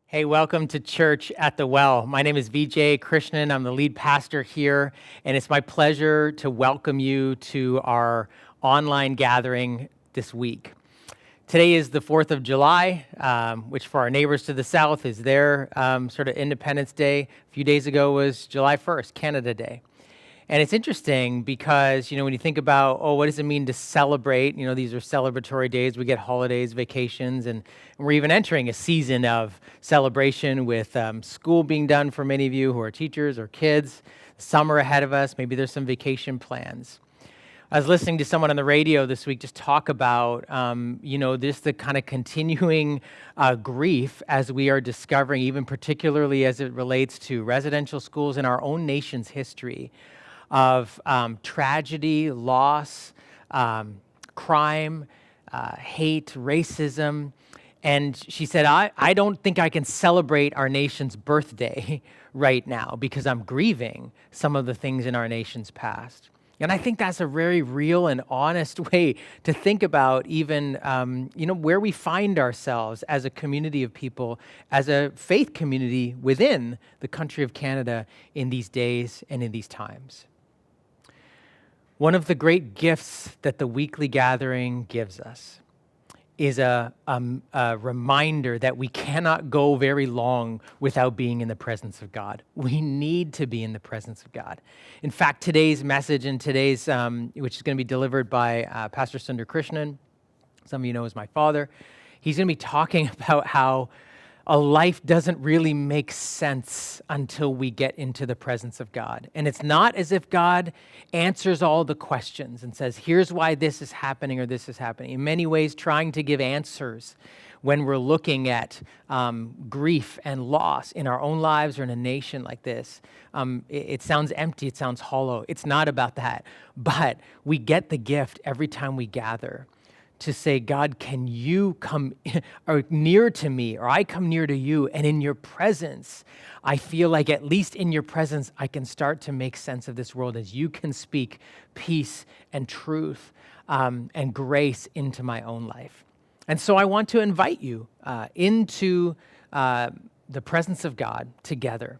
Hey, welcome to Church at the Well. My name is Vijay Krishnan. I'm the lead pastor here, and it's my pleasure to welcome you to our online gathering this week. Today is the 4th of July, which for our neighbors to the south is their sort of Independence Day. A few days ago was July 1st, Canada Day. And it's interesting because, when you think about, what does it mean to celebrate? These are celebratory days. We get holidays, vacations, and we're even entering a season of celebration with school being done for many of you who are teachers or kids. Summer ahead of us. Maybe there's some vacation plans. I was listening to someone on the radio this week just talk about, this the kind of continuing grief as we are discovering, even particularly as it relates to residential schools in our own nation's history, of tragedy, loss, crime, hate, racism. And she said, I don't think I can celebrate our nation's birthday right now because I'm grieving some of the things in our nation's past. And I think that's a very real and honest way to think about even, where we find ourselves as a community of people, as a faith community within the country of Canada in these days and in these times. One of the great gifts that the weekly gathering gives us is a reminder that we cannot go very long without being in the presence of God. We need to be in the presence of God. In fact, today's message and today's, which is going to be delivered by Pastor Sundar Krishnan, some of you know is my father, he's going to be talking about how a life doesn't really make sense until we get into the presence of God. And it's not as if God answers all the questions and says, here's why this is happening or this is happening. In many ways, trying to give answers when we're looking at grief and loss in our own lives or in a nation like this, it sounds empty, it sounds hollow. It's not about that. But we get the gift every time we gather to say, God, can you come near to me, or I come near to you, and in your presence, I feel like at least in your presence, I can start to make sense of this world as you can speak peace and truth and grace into my own life. And so I want to invite you into the presence of God together.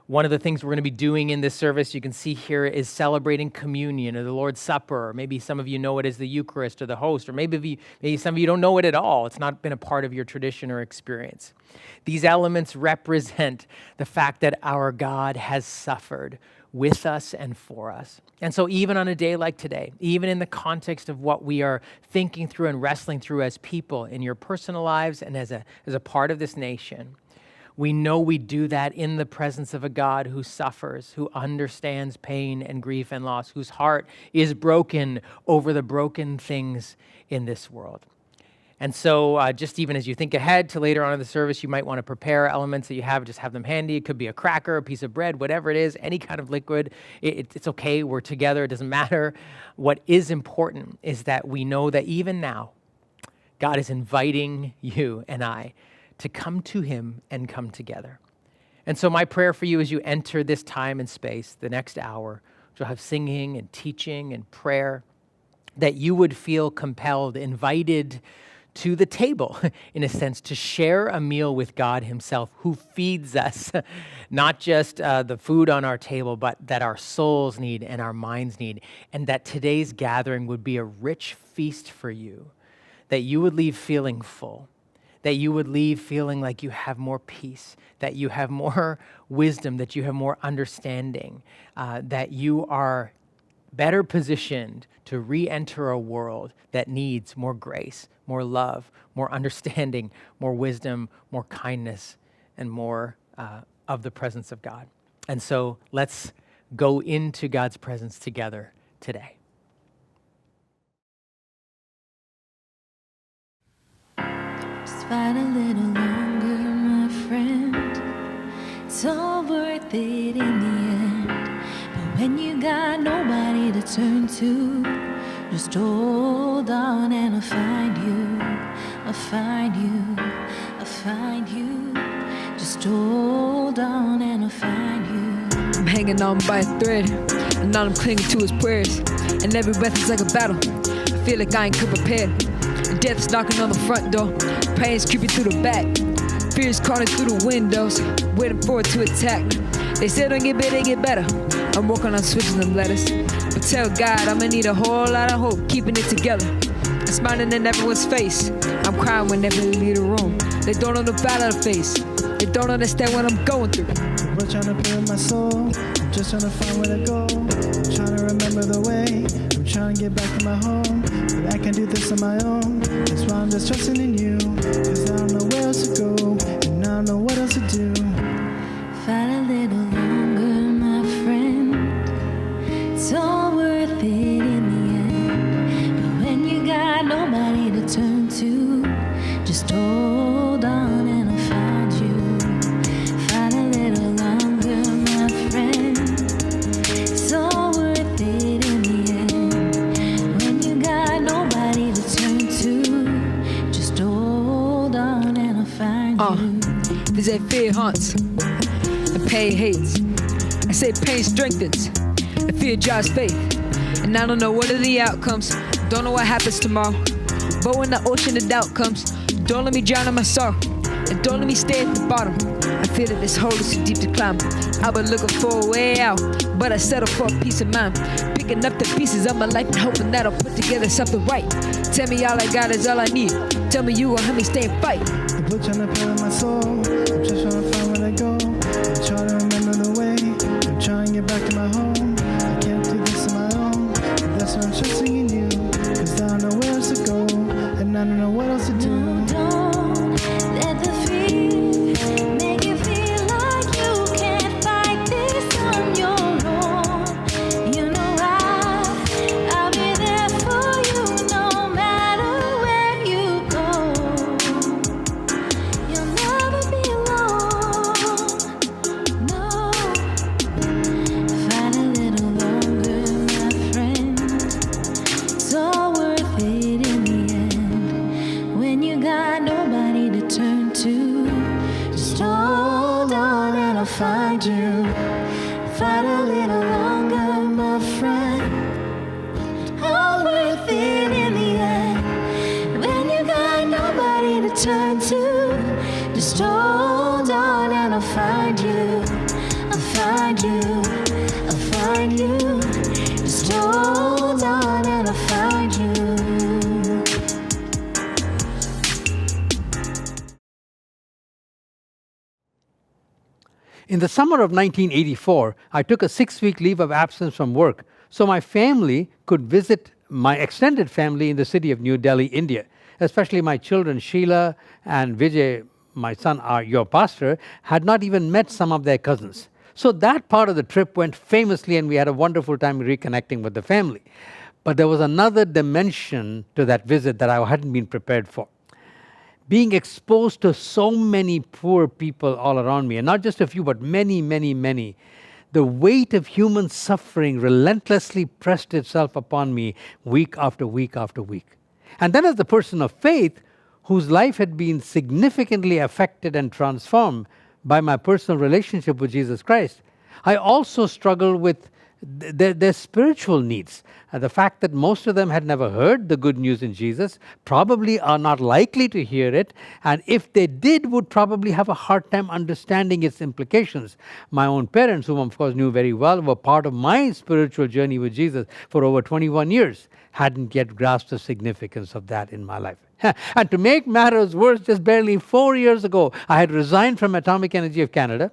One of the things we're going to be doing in this service, you can see here, is celebrating communion or the Lord's Supper, or maybe some of you know it as the Eucharist or the host, or maybe some of you don't know it at all. It's not been a part of your tradition or experience. These elements represent the fact that our God has suffered with us and for us. And so even on a day like today, even in the context of what we are thinking through and wrestling through as people in your personal lives and as a part of this nation, we know we do that in the presence of a God who suffers, who understands pain and grief and loss, whose heart is broken over the broken things in this world. And so just even as you think ahead to later on in the service, you might want to prepare elements that you have, just have them handy. It could be a cracker, a piece of bread, whatever it is, any kind of liquid. It's okay. We're together. It doesn't matter. What is important is that we know that even now, God is inviting you and I to come to him and come together. And so my prayer for you as you enter this time and space, the next hour, which will have singing and teaching and prayer, that you would feel compelled, invited to the table, in a sense, to share a meal with God himself, who feeds us, not just the food on our table, but that our souls need and our minds need, and that today's gathering would be a rich feast for you, that you would leave feeling full, that you would leave feeling like you have more peace, that you have more wisdom, that you have more understanding, that you are better positioned to re-enter a world that needs more grace, more love, more understanding, more wisdom, more kindness, and more of the presence of God. And so let's go into God's presence together today. Fight a little longer, my friend. It's all worth it in the end. But when you got nobody to turn to, just hold on and I'll find you. I'll find you. I'll find you. Just hold on and I'll find you. I'm hanging on by a thread, and now I'm clinging to his prayers. And every breath is like a battle. I feel like I ain't prepared. And death's knocking on the front door. Pain's creeping through the back. Fears crawling through the windows, waiting for it to attack. They still don't get better, they get better. I'm working on switching them letters. But tell God I'ma need a whole lot of hope, keeping it together. I'm smiling in everyone's face. I'm crying whenever they leave the room. They don't know the battle to face. They don't understand what I'm going through. We're trying to put in my soul. I'm just trying to find where to go. I'm trying to remember the way. I'm trying to get back to my home. But I can't do this on my own. That's why I'm just trusting in you. Cause I don't know where else to go. And I don't know what else to do. Fight a little longer, my friend. It's all worth it in the end. But when you got nobody to turn to, just hold on and I'll find you. Fight a little longer, my friend. It's all worth it in the end. When you got nobody to turn to, just hold on and I'll find you. They say fear haunts and pain hates. I say pain strengthens and fear drives faith. And I don't know what are the outcomes, don't know what happens tomorrow. But when the ocean of doubt comes, don't let me drown in my sorrow, and don't let me stay at the bottom. I feel that this hole is too deep to climb. I've been looking for a way out, but I settle for a peace of mind. Picking up the pieces of my life and hoping that I'll put together something right. Tell me all I got is all I need. Tell me you gon' help me stay and fight. I'm trying to put in my soul. I'm just trying to find where to go. I'm trying to remember the way. I'm trying to get back to my home. I can't do this on my own. But that's why I'm trusting in you. Cause I don't know where else to go. And I don't know what else to do. No, don't let the fear make you feel like you can't fight this on your own. You know I'll be there for you no matter where you go. You'll never be alone. No, fight a little longer, my friend. It's all worth it in the end. When you got nobody to turn to, just hold on and I'll find you. Fight a little longer, my friend. All worth it in the end. When you got nobody to turn to, just hold on and I'll find you. I'll find you. I'll find you. Just hold on and I'll find you. In the summer of 1984, I took a 6-week leave of absence from work so my family could visit my extended family in the city of New Delhi, India. Especially my children, Sheila and Vijay, my son, your pastor, had not even met some of their cousins. So that part of the trip went famously and we had a wonderful time reconnecting with the family. But there was another dimension to that visit that I hadn't been prepared for. Being exposed to so many poor people all around me, and not just a few, but many, many, many, the weight of human suffering relentlessly pressed itself upon me week after week after week. And then as the person of faith, whose life had been significantly affected and transformed by my personal relationship with Jesus Christ, I also struggled with their spiritual needs. The fact that most of them had never heard the good news in Jesus, probably are not likely to hear it, and if they did, would probably have a hard time understanding its implications. My own parents, whom of course knew very well, were part of my spiritual journey with Jesus for over 21 years, hadn't yet grasped the significance of that in my life. And to make matters worse, just barely 4 years ago, I had resigned from Atomic Energy of Canada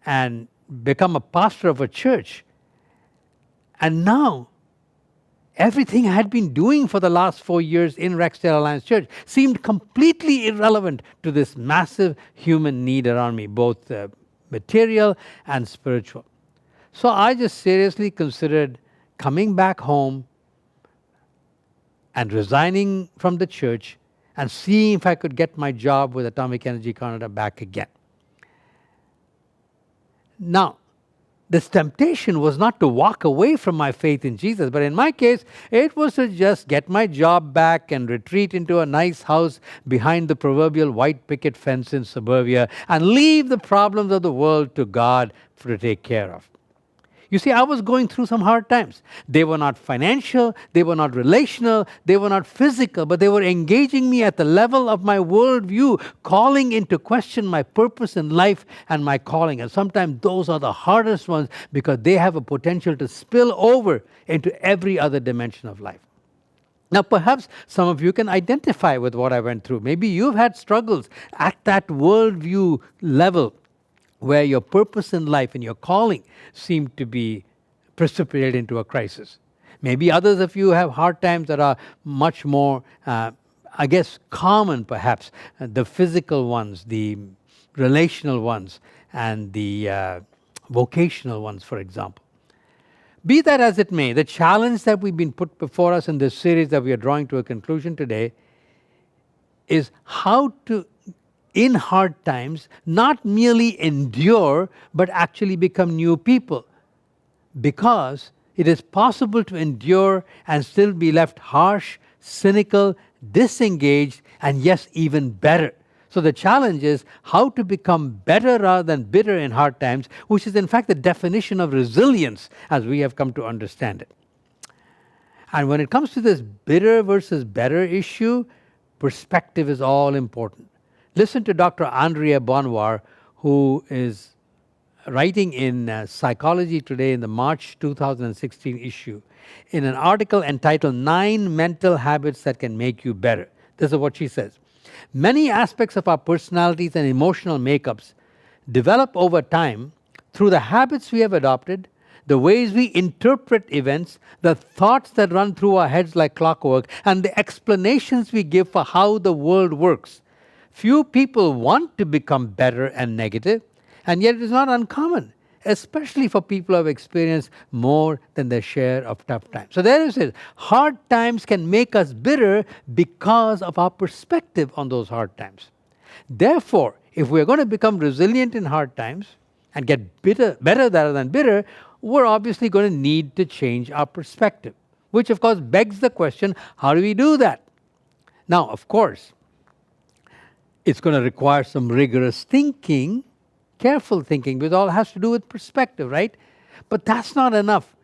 and become a pastor of a church. And now, everything I had been doing for the last 4 years in Rexdale Alliance Church seemed completely irrelevant to this massive human need around me, both material and spiritual. So I just seriously considered coming back home and resigning from the church and seeing if I could get my job with Atomic Energy Canada back again. Now, this temptation was not to walk away from my faith in Jesus, but in my case, it was to just get my job back and retreat into a nice house behind the proverbial white picket fence in suburbia and leave the problems of the world to God to take care of. You see, I was going through some hard times. They were not financial, they were not relational, they were not physical, but they were engaging me at the level of my worldview, calling into question my purpose in life and my calling. And sometimes those are the hardest ones because they have a potential to spill over into every other dimension of life. Now, perhaps some of you can identify with what I went through. Maybe you've had struggles at that worldview level where your purpose in life and your calling seem to be precipitated into a crisis. Maybe others of you have hard times that are much more, common perhaps, the physical ones, the relational ones, and the vocational ones, for example. Be that as it may, the challenge that we've been put before us in this series that we are drawing to a conclusion today is how to, in hard times, not merely endure, but actually become new people. Because it is possible to endure and still be left harsh, cynical, disengaged, and yes, even better. So the challenge is how to become better rather than bitter in hard times, which is in fact the definition of resilience as we have come to understand it. And when it comes to this bitter versus better issue, perspective is all important. Listen to Dr. Andrea Bonvar, who is writing in Psychology Today in the March 2016 issue, in an article entitled 9 Mental Habits That Can Make You Better. This is what she says. Many aspects of our personalities and emotional makeups develop over time through the habits we have adopted, the ways we interpret events, the thoughts that run through our heads like clockwork, and the explanations we give for how the world works. Few people want to become better and negative, and yet it is not uncommon, especially for people who have experienced more than their share of tough times. So there it is. Hard times can make us bitter because of our perspective on those hard times. Therefore, if we're going to become resilient in hard times and get better rather than bitter, we're obviously going to need to change our perspective, which of course begs the question, how do we do that? Now, of course, it's going to require some rigorous thinking, careful thinking, because it all has to do with perspective, right? But that's not enough,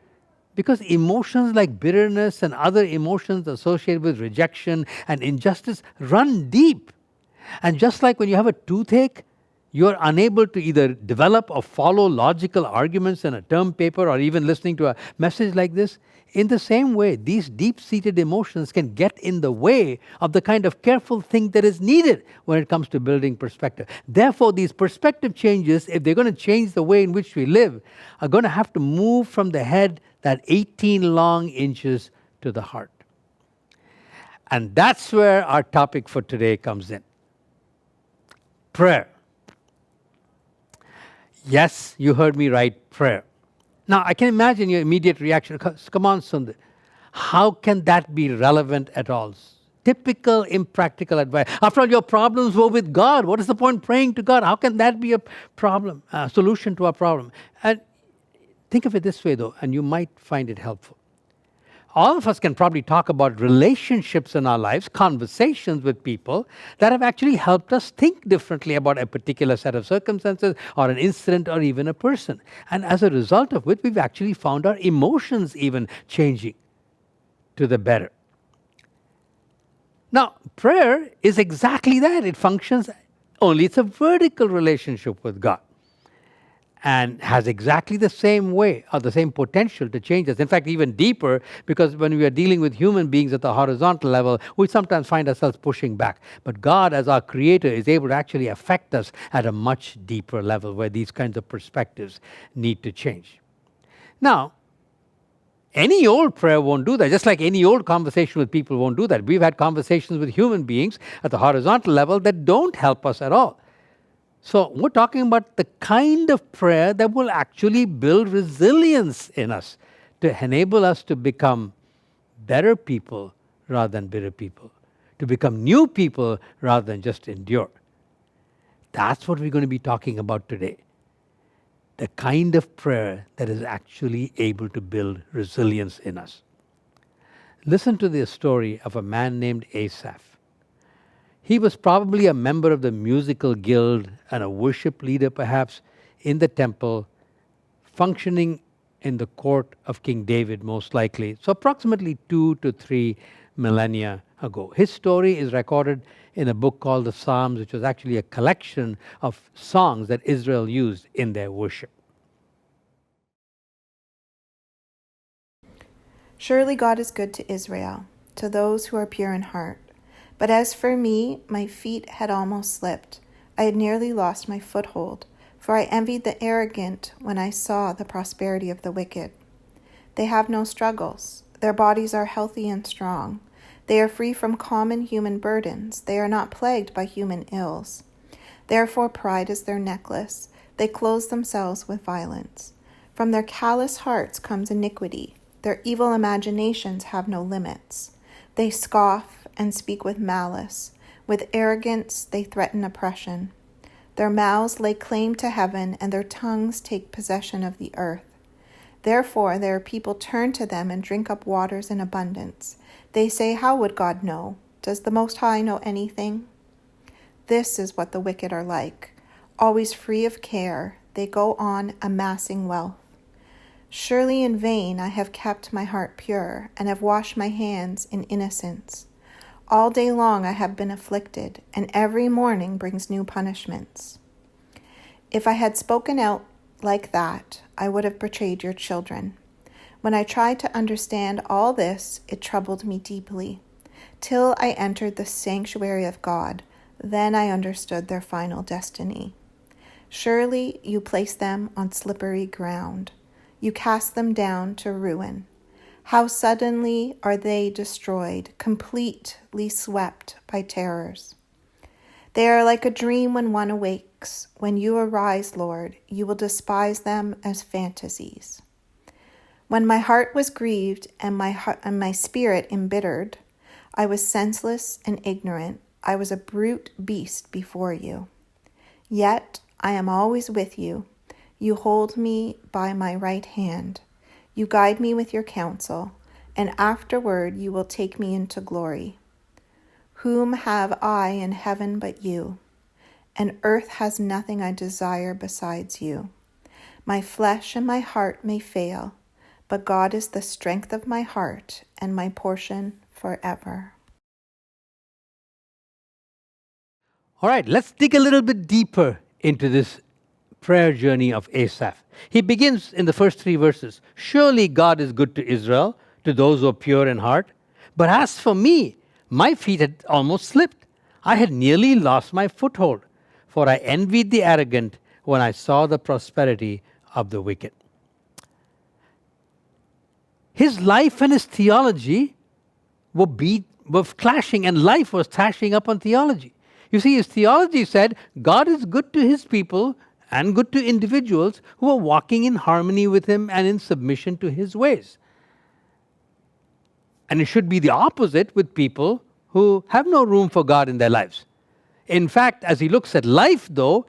because emotions like bitterness and other emotions associated with rejection and injustice run deep. And just like when you have a toothache, you're unable to either develop or follow logical arguments in a term paper or even listening to a message like this, in the same way, these deep-seated emotions can get in the way of the kind of careful think that is needed when it comes to building perspective. Therefore, these perspective changes, if they're going to change the way in which we live, are going to have to move from the head that 18 long inches to the heart. And that's where our topic for today comes in. Prayer. Yes, you heard me right, prayer. Now, I can imagine your immediate reaction. Come on, Sundar. How can that be relevant at all? Typical impractical advice. After all, your problems were with God. What is the point praying to God? How can that be a problem, a solution to our problem? And think of it this way, though, and you might find it helpful. All of us can probably talk about relationships in our lives, conversations with people that have actually helped us think differently about a particular set of circumstances or an incident or even a person. And as a result of which, we've actually found our emotions even changing to the better. Now, prayer is exactly that. It functions, only it's a vertical relationship with God, and has exactly the same way or the same potential to change us. In fact, even deeper, because when we are dealing with human beings at the horizontal level, we sometimes find ourselves pushing back. But God, as our creator, is able to actually affect us at a much deeper level where these kinds of perspectives need to change. Now, any old prayer won't do that, just like any old conversation with people won't do that. We've had conversations with human beings at the horizontal level that don't help us at all. So we're talking about the kind of prayer that will actually build resilience in us to enable us to become better people rather than bitter people, to become new people rather than just endure. That's what we're going to be talking about today. The kind of prayer that is actually able to build resilience in us. Listen to the story of a man named Asaph. He was probably a member of the musical guild and a worship leader perhaps in the temple, functioning in the court of King David, most likely. So approximately 2 to 3 millennia ago. His story is recorded in a book called the Psalms, which was actually a collection of songs that Israel used in their worship. Surely God is good to Israel, to those who are pure in heart. But as for me, my feet had almost slipped. I had nearly lost my foothold, for I envied the arrogant when I saw the prosperity of the wicked. They have no struggles. Their bodies are healthy and strong. They are free from common human burdens. They are not plagued by human ills. Therefore pride is their necklace. They clothe themselves with violence. From their callous hearts comes iniquity. Their evil imaginations have no limits. They scoff and speak with malice. With arrogance they threaten oppression. Their mouths lay claim to heaven, and their tongues take possession of the earth. Therefore their people turn to them and drink up waters in abundance. They say, how would God know? Does the Most High know anything? This is what the wicked are like. Always free of care, they go on amassing wealth. Surely in vain I have kept my heart pure, and have washed my hands in innocence. All day long I have been afflicted, and every morning brings new punishments. If I had spoken out like that, I would have betrayed your children. When I tried to understand all this, it troubled me deeply, till I entered the sanctuary of God. Then I understood their final destiny. Surely you place them on slippery ground. You cast them down to ruin. How suddenly are they destroyed, completely swept by terrors. They are like a dream when one awakes. When you arise, Lord, you will despise them as fantasies. When my heart was grieved and my spirit embittered, I was senseless and ignorant. I was a brute beast before you. Yet I am always with you. You hold me by my right hand. You guide me with your counsel, and afterward you will take me into glory. Whom have I in heaven but you? And earth has nothing I desire besides you. My flesh and my heart may fail, but God is the strength of my heart and my portion forever. All right, let's dig a little bit deeper into this prayer journey of Asaph. He begins in the first 3 verses. Surely God is good to Israel, to those who are pure in heart. But as for me, my feet had almost slipped. I had nearly lost my foothold, for I envied the arrogant when I saw the prosperity of the wicked. His life and his theology were clashing, and life was tashing up on theology. You see, his theology said God is good to his people and good to individuals who are walking in harmony with him and in submission to his ways. And it should be the opposite with people who have no room for God in their lives. In fact, as he looks at life, though,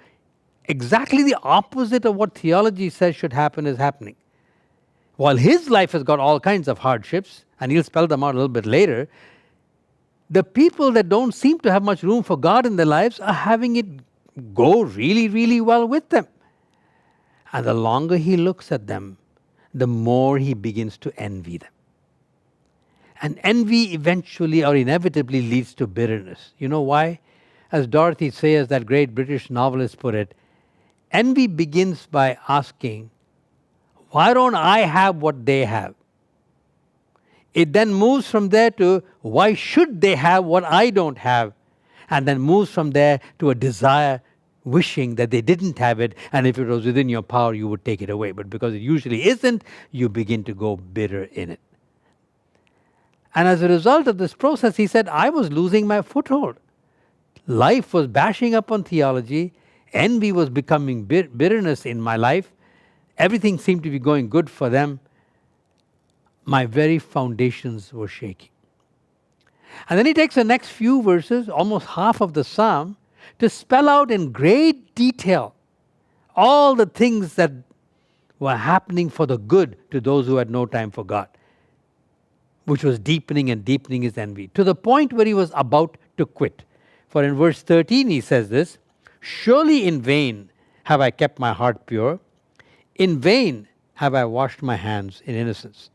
exactly the opposite of what theology says should happen is happening. While his life has got all kinds of hardships, and he'll spell them out a little bit later, the people that don't seem to have much room for God in their lives are having it go really, really well with them. And the longer he looks at them, the more he begins to envy them. And envy eventually or inevitably leads to bitterness. You know why? As Dorothy Sayers, that great British novelist, put it, envy begins by asking, why don't I have what they have? It then moves from there to, why should they have what I don't have? And then moves from there to a desire, wishing that they didn't have it, and if it was within your power, you would take it away. But because it usually isn't, you begin to go bitter in it. And as a result of this process, he said, I was losing my foothold. Life was bashing up on theology. Envy was becoming bitterness in my life. Everything seemed to be going good for them. My very foundations were shaking. And then he takes the next few verses, almost half of the psalm, to spell out in great detail all the things that were happening for the good to those who had no time for God, which was deepening and deepening his envy, to the point where he was about to quit. For in verse 13 he says this, surely in vain have I kept my heart pure. In vain have I washed my hands in innocence.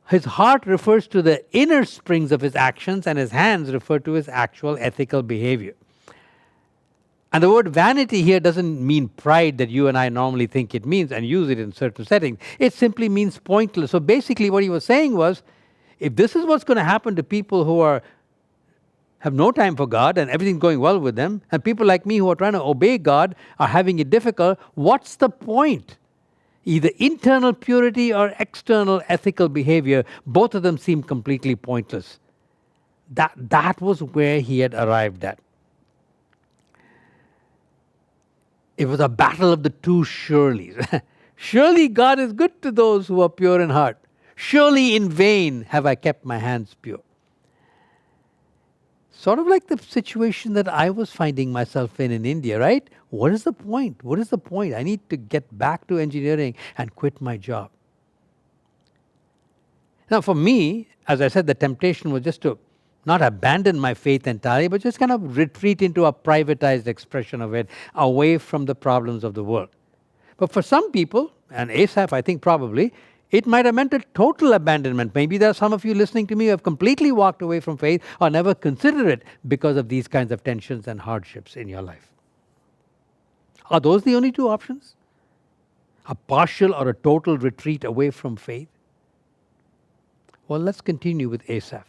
His heart refers to the inner springs of his actions, and his hands refer to his actual ethical behavior. And the word vanity here doesn't mean pride that you and I normally think it means and use it in certain settings. It simply means pointless. So basically what he was saying was, if this is what's going to happen to people who have no time for God and everything's going well with them, and people like me who are trying to obey God are having it difficult, what's the point? Either internal purity or external ethical behavior, both of them seem completely pointless. That was where he had arrived at. It was a battle of the two surelys. Surely God is good to those who are pure in heart. Surely in vain have I kept my hands pure. Sort of like the situation that I was finding myself in India, right? What is the point? What is the point? I need to get back to engineering and quit my job. Now for me, as I said, the temptation was just to not abandon my faith entirely, but just kind of retreat into a privatized expression of it, away from the problems of the world. But for some people, and Asaph I think probably, it might have meant a total abandonment. Maybe there are some of you listening to me who have completely walked away from faith or never considered it because of these kinds of tensions and hardships in your life. Are those the only two options? A partial or a total retreat away from faith? Well, let's continue with Asaph.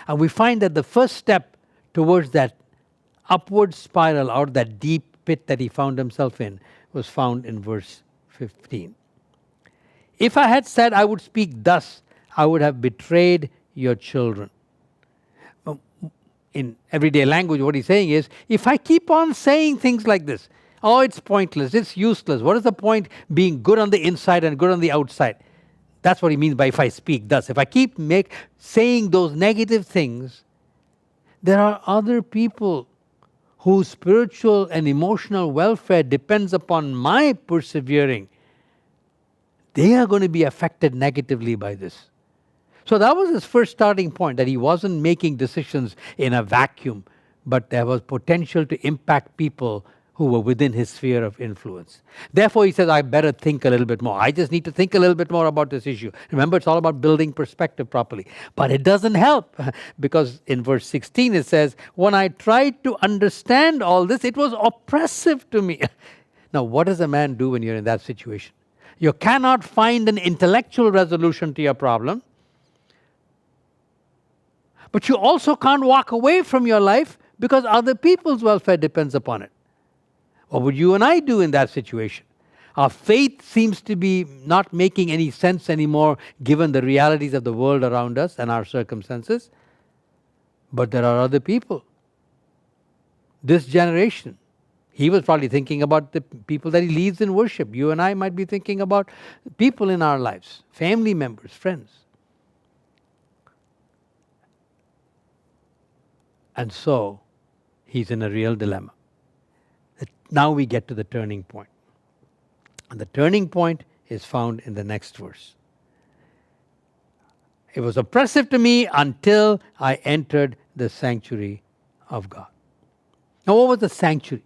And we find that the first step towards that upward spiral out of that deep pit that he found himself in was found in verse 15. If I had said I would speak thus, I would have betrayed your children. In everyday language, what he's saying is, if I keep on saying things like this, oh, it's pointless, it's useless. What is the point being good on the inside and good on the outside? That's what he means by if I speak thus. If I keep saying those negative things, there are other people whose spiritual and emotional welfare depends upon my persevering. They are going to be affected negatively by this. So that was his first starting point, that he wasn't making decisions in a vacuum, but there was potential to impact people who were within his sphere of influence. Therefore, he says, I better think a little bit more. I just need to think a little bit more about this issue. Remember, it's all about building perspective properly. But it doesn't help, because in verse 16 it says, when I tried to understand all this, it was oppressive to me. Now, what does a man do when you're in that situation? You cannot find an intellectual resolution to your problem, but you also can't walk away from your life because other people's welfare depends upon it. What would you and I do in that situation? Our faith seems to be not making any sense anymore given the realities of the world around us and our circumstances. But there are other people. This generation, he was probably thinking about the people that he leads in worship. You and I might be thinking about people in our lives, family members, friends. And so, he's in a real dilemma. Now we get to the turning point. And the turning point is found in the next verse. It was oppressive to me until I entered the sanctuary of God. Now, what was the sanctuary?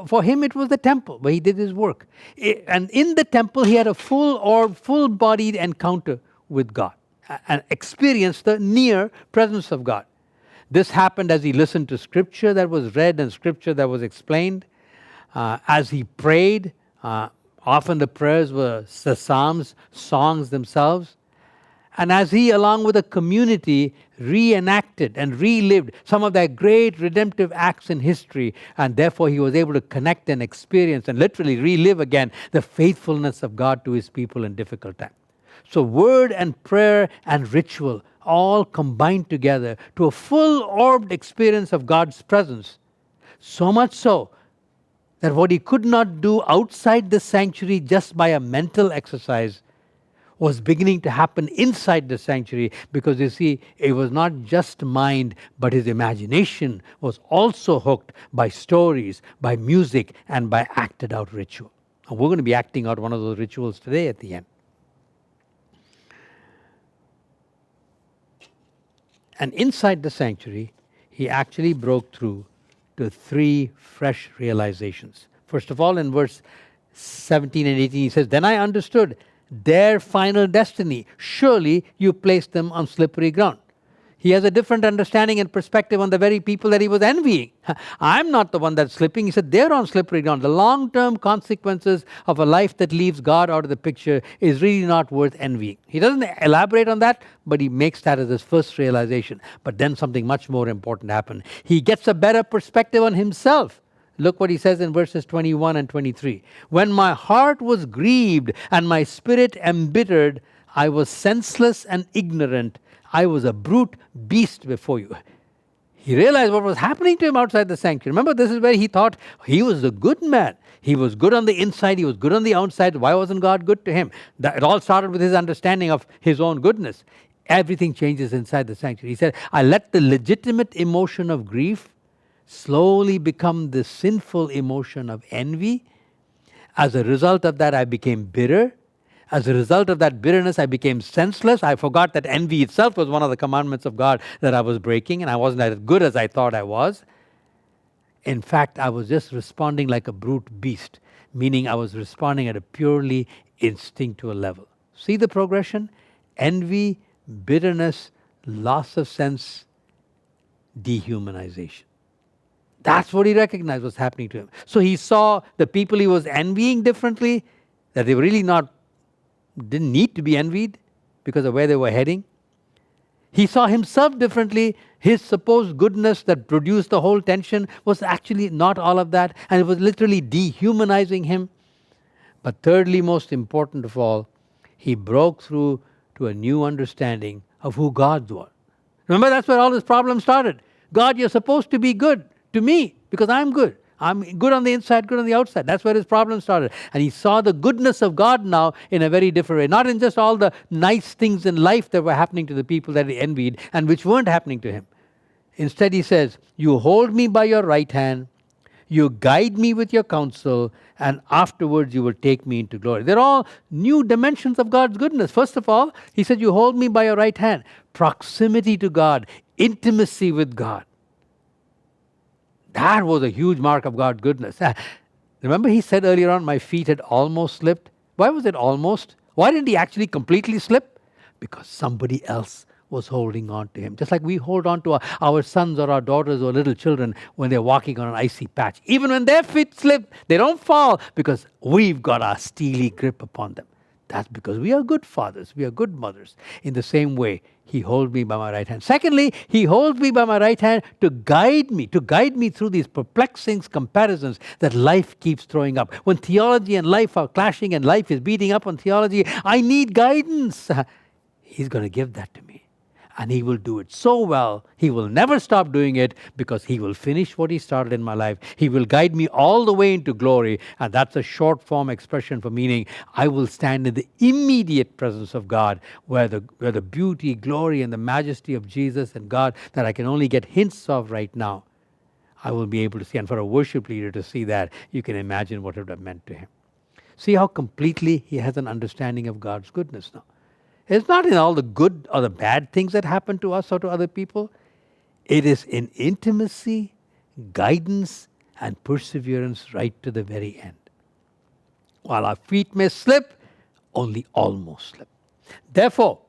For him, it was the temple where he did his work. And in the temple, he had a full-bodied encounter with God and experienced the near presence of God. This happened as he listened to scripture that was read and scripture that was explained. As he prayed, often the prayers were the psalms, songs themselves. And as he, along with a community, reenacted and relived some of their great redemptive acts in history, and therefore he was able to connect and experience and literally relive again the faithfulness of God to his people in difficult times. So word and prayer and ritual all combined together to a full-orbed experience of God's presence. So much so that what he could not do outside the sanctuary just by a mental exercise was beginning to happen inside the sanctuary, because you see, it was not just mind, but his imagination was also hooked by stories, by music, and by acted out ritual. And we're going to be acting out one of those rituals today at the end. And inside the sanctuary, he actually broke through to three fresh realizations. First of all, in verse 17 and 18, he says, then I understood their final destiny. Surely you placed them on slippery ground. He has a different understanding and perspective on the very people that he was envying. I'm not the one that's slipping. He said they're on slippery ground. The long-term consequences of a life that leaves God out of the picture is really not worth envying. He doesn't elaborate on that, but he makes that as his first realization. But then something much more important happened. He gets a better perspective on himself. Look what he says in verses 21 and 23. When my heart was grieved and my spirit embittered, I was senseless and ignorant. I was a brute beast before you. He realized what was happening to him outside the sanctuary. Remember, this is where he thought he was a good man. He was good on the inside. He was good on the outside. Why wasn't God good to him? It all started with his understanding of his own goodness. Everything changes inside the sanctuary. He said, I let the legitimate emotion of grief slowly become the sinful emotion of envy. As a result of that, I became bitter. As a result of that bitterness, I became senseless. I forgot that envy itself was one of the commandments of God that I was breaking, and I wasn't as good as I thought I was. In fact, I was just responding like a brute beast, meaning I was responding at a purely instinctual level. See the progression? Envy, bitterness, loss of sense, dehumanization. That's what he recognized was happening to him. So he saw the people he was envying differently, that they were really didn't need to be envied because of where they were heading. He saw himself differently. His supposed goodness that produced the whole tension was actually not all of that, and it was literally dehumanizing him. But thirdly, most important of all, he broke through to a new understanding of who God was. Remember, that's where all this problem started. God, you're supposed to be good to me because I'm good. I'm good on the inside, good on the outside. That's where his problem started. And he saw the goodness of God now in a very different way. Not in just all the nice things in life that were happening to the people that he envied and which weren't happening to him. Instead, he says, you hold me by your right hand, you guide me with your counsel, and afterwards you will take me into glory. They're all new dimensions of God's goodness. First of all, he said, you hold me by your right hand. Proximity to God, intimacy with God. That was a huge mark of God's goodness. Remember he said earlier on, my feet had almost slipped. Why was it almost? Why didn't he actually completely slip? Because somebody else was holding on to him. Just like we hold on to our sons or our daughters or little children when they're walking on an icy patch. Even when their feet slip, they don't fall because we've got our steely grip upon them. That's because we are good fathers. We are good mothers. In the same way, he holds me by my right hand. Secondly, he holds me by my right hand to guide me through these perplexing comparisons that life keeps throwing up. When theology and life are clashing and life is beating up on theology, I need guidance. He's going to give that to me. And he will do it so well, he will never stop doing it because he will finish what he started in my life. He will guide me all the way into glory. And that's a short form expression for meaning I will stand in the immediate presence of God where the beauty, glory, and the majesty of Jesus and God that I can only get hints of right now, I will be able to see. And for a worship leader to see that, you can imagine what it would have meant to him. See how completely he has an understanding of God's goodness now. It's not in all the good or the bad things that happen to us or to other people. It is in intimacy, guidance, and perseverance right to the very end. While our feet may slip, only almost slip. Therefore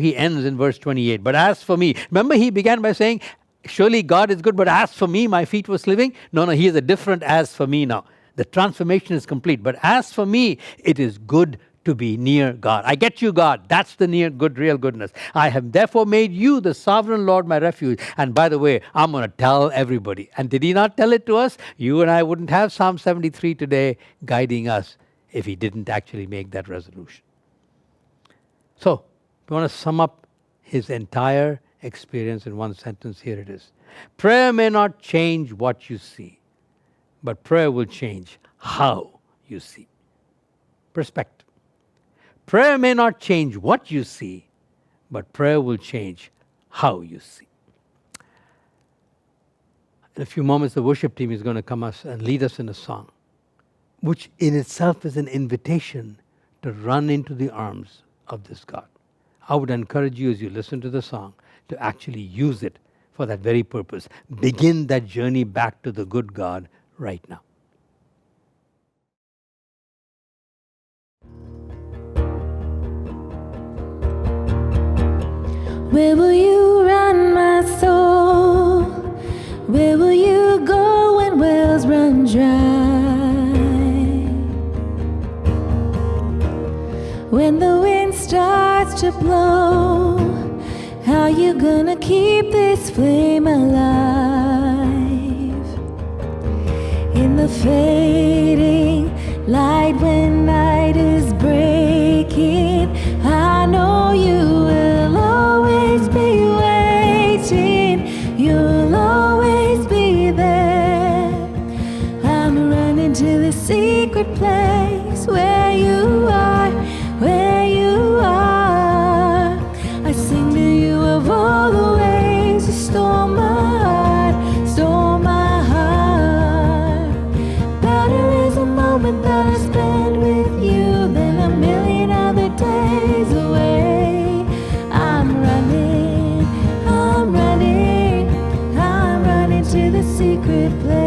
he ends in verse 28. But as for me, remember he began by saying, surely God is good, but as for me, my feet were slipping. No, he is a different as for me now. The transformation is complete. But as for me, it is good to be near God. I get you, God. That's the near good, real goodness. I have therefore made you the sovereign Lord, my refuge. And by the way, I'm going to tell everybody. And did he not tell it to us? You and I wouldn't have Psalm 73 today guiding us if he didn't actually make that resolution. So, we want to sum up his entire experience in one sentence. Here it is. Prayer may not change what you see, but prayer will change how you see. Perspective. Prayer may not change what you see, but prayer will change how you see. In a few moments, the worship team is going to come and lead us in a song, which in itself is an invitation to run into the arms of this God. I would encourage you as you listen to the song to actually use it for that very purpose. Begin that journey back to the good God right now. Where will you run, my soul? Where will you go when wells run dry? When the wind starts to blow, how you gonna keep this flame alive? In the fading light when night is breaking, I know you will always be waiting. You'll always be there. I'm running to the secret place where you are, where you are. I sing to you of all the ways you stole my heart, stole my heart. Better is a moment that I spend with you than a million other days away. I'm running, I'm running, I'm running to the secret place.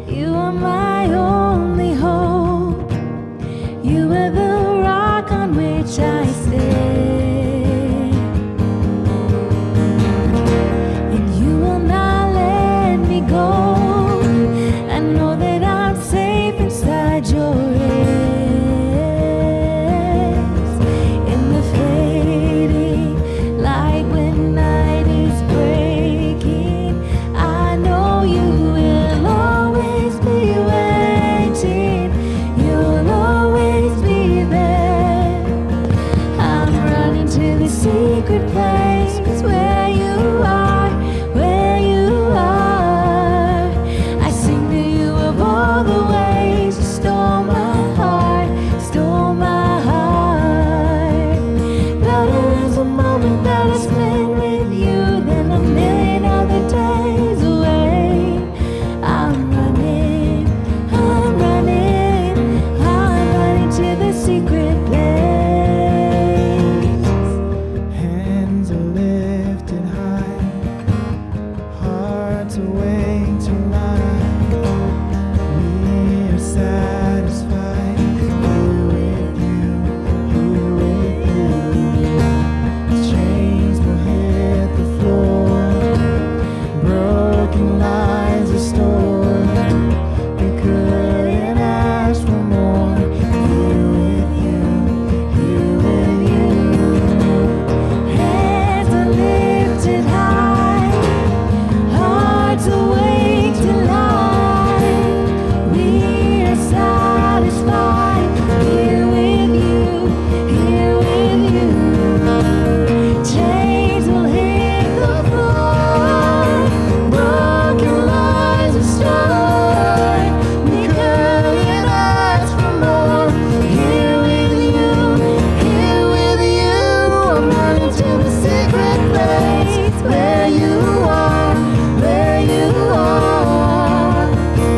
You are my only hope. You are the rock on which I stay. And you will not let me go. I know that I'm safe inside your embrace. In the fading light when night is breaking, I know you will always be waiting. You'll always be there. I'm running to the secret place where you are, where you are. I sing to you of all the ways you stole my heart, stole my heart. Better is a moment that I spend with you than a million other days away. I'm running, I'm running, I'm running to the secret place. Hands are lifted high, hearts awake tonight. We are satisfied here with you, here with you. Chains will hit the floor, broken lives restored. We couldn't ask for more. Here with you, here with you. Hands are lifted high, hearts awake to life. We are satisfied here with you, here with you. Chains will hit the floor, broken lives restored. We couldn't ask for more. Here with you, here with you. I'm running to the secret place where you are, where you are.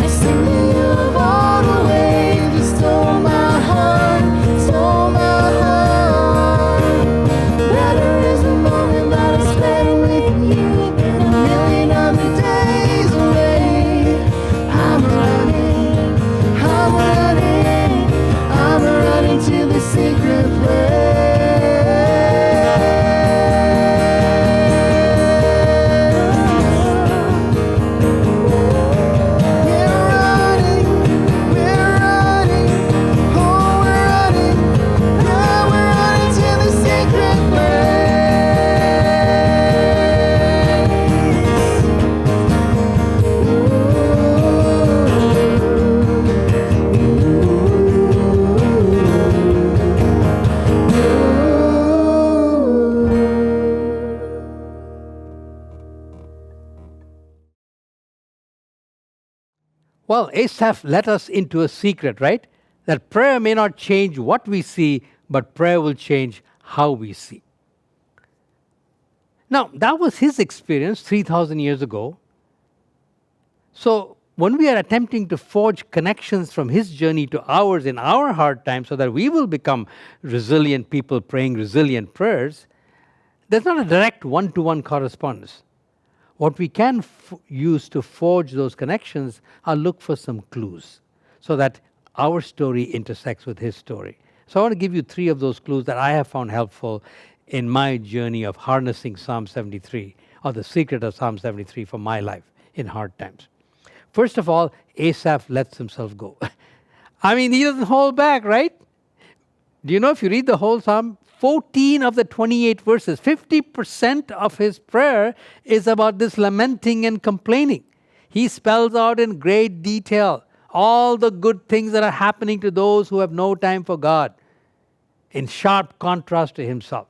I sing to you of all the ways you stole my heart, stole my heart. Better is the moment that I spend with you than a million other days away. I'm running, I'm running, I'm running to the secret Well, Asaph let us into a secret, right? That prayer may not change what we see, but prayer will change how we see. Now, that was his experience 3,000 years ago. So when we are attempting to forge connections from his journey to ours in our hard times so that we will become resilient people praying resilient prayers, there's not a direct one-to-one correspondence. What we can use to forge those connections are look for some clues so that our story intersects with his story. So I want to give you 3 of those clues that I have found helpful in my journey of harnessing Psalm 73, or the secret of Psalm 73 for my life in hard times. First of all, Asaph lets himself go. I mean, he doesn't hold back, right? Do you know, if you read the whole Psalm, 14 of the 28 verses, 50% of his prayer is about this lamenting and complaining. He spells out in great detail all the good things that are happening to those who have no time for God, in sharp contrast to himself,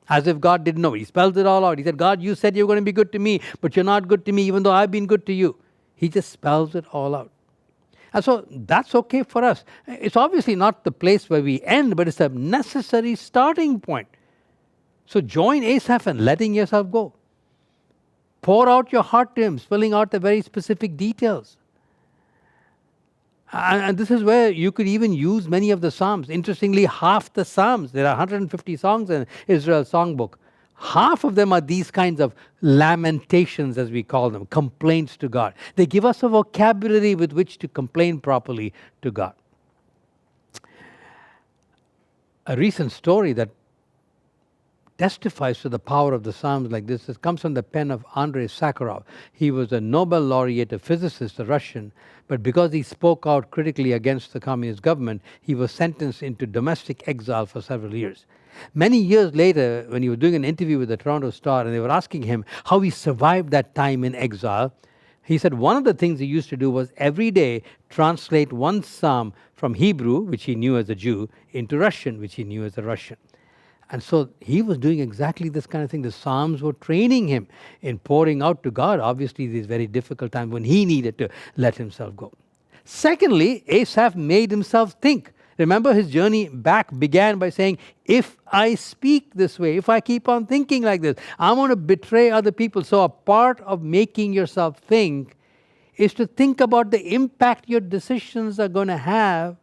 as if God didn't know. He spells it all out. He said, God, you said you're going to be good to me, but you're not good to me, even though I've been good to you. He just spells it all out. And so that's okay for us. It's obviously not the place where we end, but it's a necessary starting point. So join Asaph in letting yourself go. Pour out your heart to him, spelling out the very specific details. And this is where you could even use many of the Psalms. Interestingly, half the Psalms, there are 150 songs in Israel's songbook. Half of them are these kinds of lamentations, as we call them, complaints to God. They give us a vocabulary with which to complain properly to God. A recent story that testifies to the power of the Psalms like this. It comes from the pen of Andrei Sakharov. He was a Nobel laureate, a physicist, a Russian, but because he spoke out critically against the communist government, he was sentenced into domestic exile for several years. Many years later, when he was doing an interview with the Toronto Star, and they were asking him how he survived that time in exile, he said one of the things he used to do was every day translate one psalm from Hebrew, which he knew as a Jew, into Russian, which he knew as a Russian. And so he was doing exactly this kind of thing. The Psalms were training him in pouring out to God, obviously these very difficult times when he needed to let himself go. Secondly, Asaph made himself think. Remember, his journey back began by saying, if I speak this way, if I keep on thinking like this, I'm going to betray other people. So a part of making yourself think is to think about the impact your decisions are going to have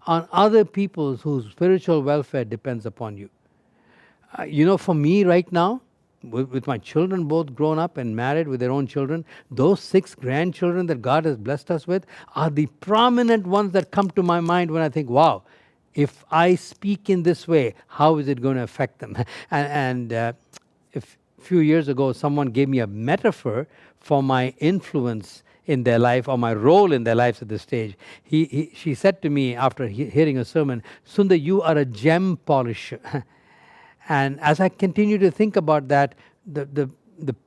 on other people whose spiritual welfare depends upon you. For me right now, with my children both grown up and married with their own children, those 6 grandchildren that God has blessed us with are the prominent ones that come to my mind when I think, wow, if I speak in this way, how is it going to affect them? And a few years ago, someone gave me a metaphor for my influence in their life, or my role in their lives at this stage. She said to me after hearing a sermon, Sundar, you are a gem polisher. And as I continue to think about that, the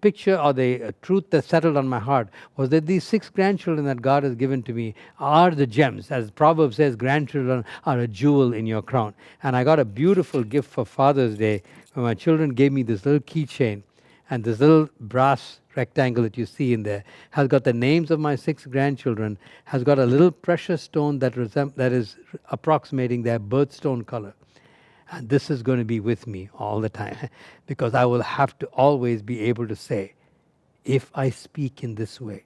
picture or the truth that settled on my heart was that these 6 grandchildren that God has given to me are the gems. As Proverbs says, grandchildren are a jewel in your crown. And I got a beautiful gift for Father's Day when my children gave me this little keychain, and this little brass rectangle that you see in there has got the names of my 6 grandchildren, has got a little precious stone that is approximating their birthstone color. And this is going to be with me all the time because I will have to always be able to say, if I speak in this way,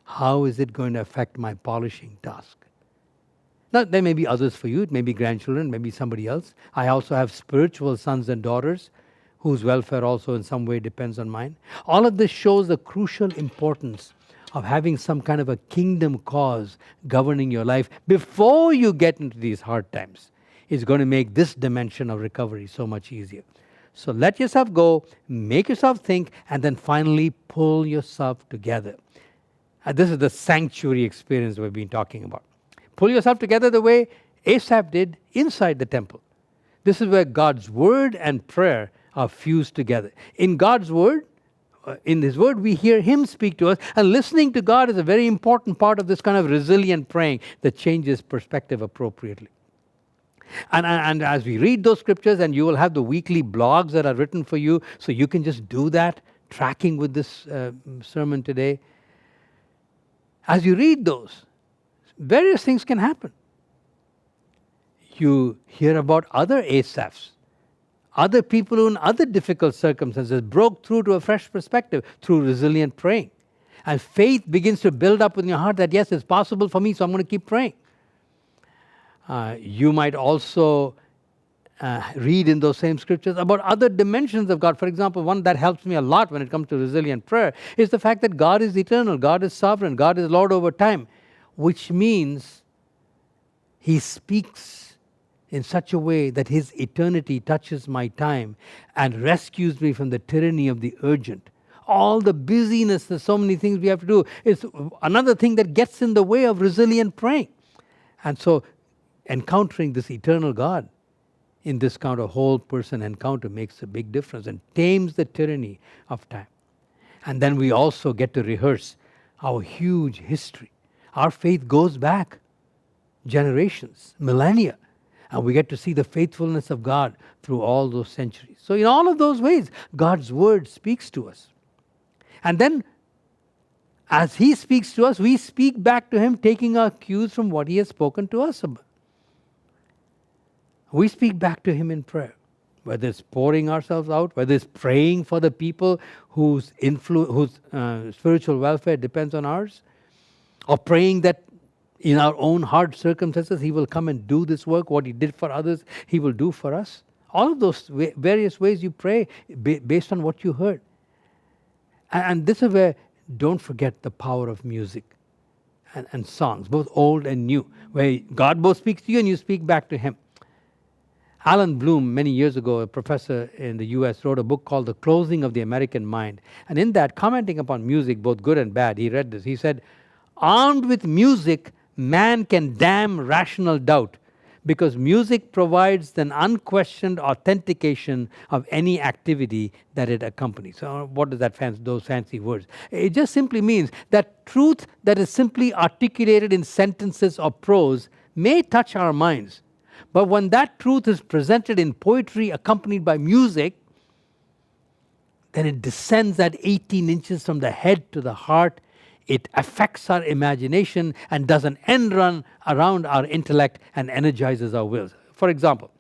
how is it going to affect my polishing task? Now, there may be others for you. It may be grandchildren, maybe somebody else. I also have spiritual sons and daughters whose welfare also in some way depends on mine. All of this shows the crucial importance of having some kind of a kingdom cause governing your life before you get into these hard times. Is going to make this dimension of recovery so much easier. So let yourself go, make yourself think, and then finally pull yourself together. And this is the sanctuary experience we've been talking about. Pull yourself together the way Asaph did inside the temple. This is where God's word and prayer are fused together. In God's word, in His word, we hear Him speak to us, and listening to God is a very important part of this kind of resilient praying that changes perspective appropriately. And as we read those scriptures, and you will have the weekly blogs that are written for you, so you can just do that, tracking with this sermon today. As you read those, various things can happen. You hear about other Asaphs, other people who in other difficult circumstances broke through to a fresh perspective through resilient praying. And faith begins to build up in your heart that, yes, it's possible for me, so I'm going to keep praying. You might also read in those same scriptures about other dimensions of God. For example, one that helps me a lot when it comes to resilient prayer is the fact that God is eternal, God is sovereign, God is Lord over time, which means He speaks in such a way that His eternity touches my time and rescues me from the tyranny of the urgent. All the busyness, there's so many things we have to do, is another thing that gets in the way of resilient praying. And so encountering this eternal God in this kind of whole person encounter makes a big difference and tames the tyranny of time. And then we also get to rehearse our huge history. Our faith goes back generations, millennia, and we get to see the faithfulness of God through all those centuries. So in all of those ways, God's word speaks to us. And then as He speaks to us, we speak back to Him, taking our cues from what He has spoken to us about. We speak back to Him in prayer, whether it's pouring ourselves out, whether it's praying for the people whose spiritual welfare depends on ours, or praying that in our own hard circumstances He will come and do this work. What He did for others, He will do for us. All of those various ways you pray based on what you heard. And this is where, don't forget the power of music and songs, both old and new, where God both speaks to you and you speak back to Him. Alan Bloom, many years ago, a professor in the US, wrote a book called The Closing of the American Mind. And in that, commenting upon music, both good and bad, he read this. He said, armed with music, man can damn rational doubt, because music provides an unquestioned authentication of any activity that it accompanies. So what does that those fancy words? It just simply means that truth that is simply articulated in sentences or prose may touch our minds. But when that truth is presented in poetry accompanied by music, then it descends at 18 inches from the head to the heart. It affects our imagination and does an end run around our intellect and energizes our wills. For example,